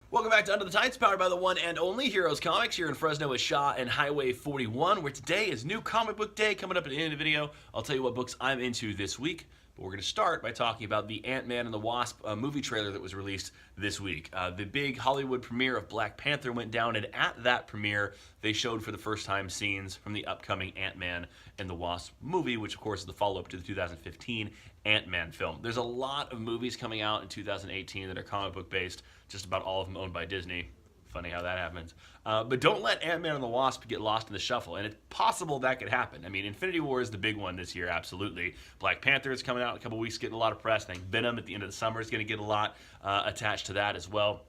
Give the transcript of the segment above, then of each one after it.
Welcome back to Under the Tights, powered by the one and only Heroes Comics here in Fresno with Shaw and Highway 41, where today is New Comic Book Day. Coming up at the end of the video, I'll tell you what books I'm into this week. But we're going to start by talking about the Antman and the Wasp movie trailer that was released this week. The big Hollywood premiere of Black Panther went down, and at that premiere, they showed for the first time scenes from the upcoming Antman and the Wasp movie, which of course is the follow-up to the 2015 Ant-Man film. There's a lot of movies coming out in 2018 that are comic book based, just about all of them owned by Disney. Funny how that happens. But don't let Ant-Man and the Wasp get lost in the shuffle, and it's possible that could happen. I mean, Infinity War is the big one this year, absolutely. Black Panther is coming out in a couple weeks, getting a lot of press. I think Venom at the end of the summer is going to get a lot attached to that as well.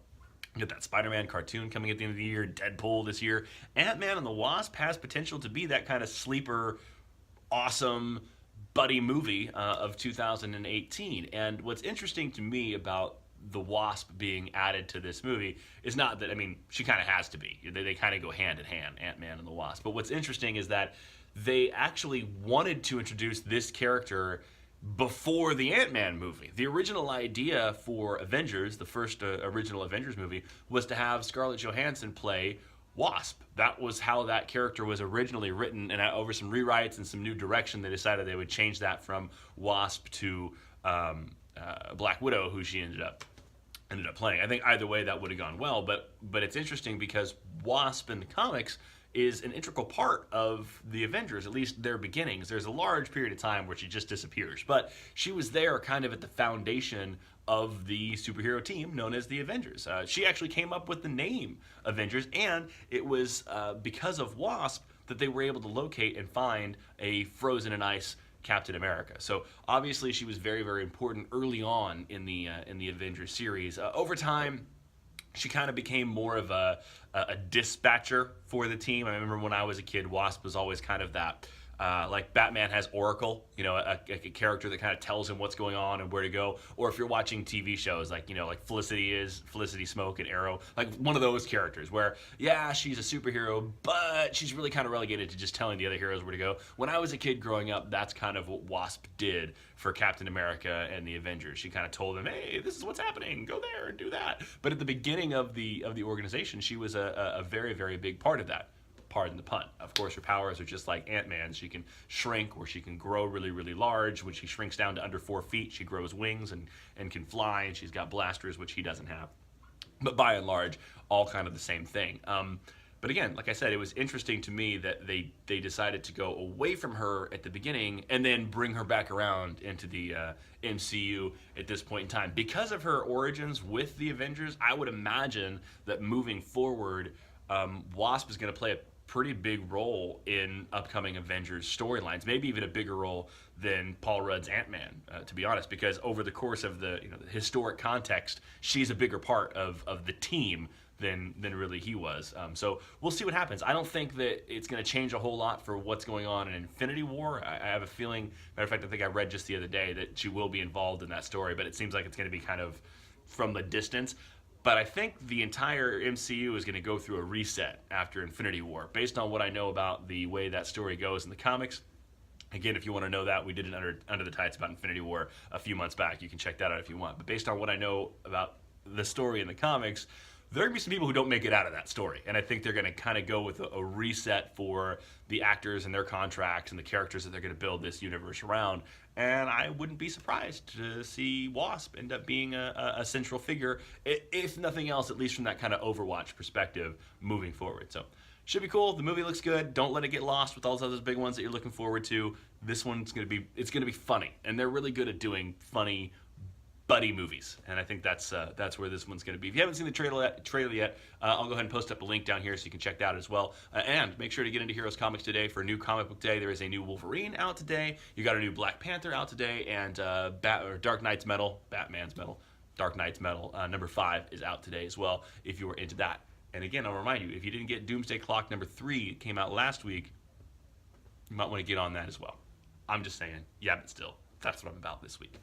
You got that Spider-Man cartoon coming at the end of the year, Deadpool this year. Ant-Man and the Wasp has potential to be that kind of sleeper, awesome buddy movie of 2018. And what's interesting to me about the Wasp being added to this movie is not that, I mean, she kind of has to be. They kind of go hand in hand, Ant-Man and the Wasp. But what's interesting is that they actually wanted to introduce this character before the Ant-Man movie. The original idea for Avengers, the first original Avengers movie, was to have Scarlett Johansson play Wasp. That was how that character was originally written, and over some rewrites and some new direction, they decided they would change that from Wasp to Black Widow, who she ended up playing. I think either way that would have gone well, but it's interesting because Wasp in the comics is an integral part of the Avengers, at least their beginnings. There's a large period of time where she just disappears, but she was there kind of at the foundation of the superhero team known as the Avengers. She actually came up with the name Avengers, and it was because of Wasp that they were able to locate and find a frozen in ice Captain America. So obviously she was very, very important early on in the Avengers series. Over time, she kind of became more of a dispatcher for the team. I remember when I was a kid, Wasp was always kind of that, like Batman has Oracle, you know, a character that kind of tells him what's going on and where to go. Or if you're watching TV shows, like, you know, like Felicity Smoke and Arrow, like one of those characters where, yeah, she's a superhero, but she's really kind of relegated to just telling the other heroes where to go. When I was a kid growing up, that's kind of what Wasp did for Captain America and the Avengers. She kind of told them, hey, this is what's happening, go there and do that. But at the beginning of the organization, she was a very, very big part of that. Pardon the pun. Of course, her powers are just like Ant-Man. She can shrink, or she can grow really, really large. When she shrinks down to under 4 feet, she grows wings and can fly, and she's got blasters, which he doesn't have. But by and large, all kind of the same thing. But again, like I said, it was interesting to me that they decided to go away from her at the beginning and then bring her back around into the MCU at this point in time. Because of her origins with the Avengers, I would imagine that moving forward, Wasp is going to play a pretty big role in upcoming Avengers storylines, maybe even a bigger role than Paul Rudd's Ant-Man, to be honest, because over the course of the historic context, she's a bigger part of the team than really he was. So we'll see what happens. I don't think that it's going to change a whole lot for what's going on in Infinity War. I have a feeling, matter of fact, I think I read just the other day that she will be involved in that story, but it seems like it's going to be kind of from the distance. But I think the entire MCU is going to go through a reset after Infinity War, based on what I know about the way that story goes in the comics. Again, if you want to know that, we did an Under the Tights about Infinity War a few months back. You can check that out if you want. But based on what I know about the story in the comics, there are going to be some people who don't make it out of that story. And I think they're going to kind of go with a reset for the actors and their contracts and the characters that they're going to build this universe around. And I wouldn't be surprised to see Wasp end up being a central figure, if nothing else, at least from that kind of Overwatch perspective moving forward. So should be cool. The movie looks good. Don't let it get lost with all those other big ones that you're looking forward to. This one's going to be funny. And they're really good at doing funny buddy movies, and I think that's where this one's going to be. If you haven't seen the trailer yet, I'll go ahead and post up a link down here so you can check that out as well. And make sure to get into Heroes Comics today for a new comic book day. There is a new Wolverine out today. You got a new Black Panther out today, and Dark Knight's Metal, Batman's Metal, Dark Knight's Metal, number 5 is out today as well, if you were into that. And again, I'll remind you, if you didn't get Doomsday Clock number 3, it came out last week, you might want to get on that as well. I'm just saying, yeah, but still, that's what I'm about this week.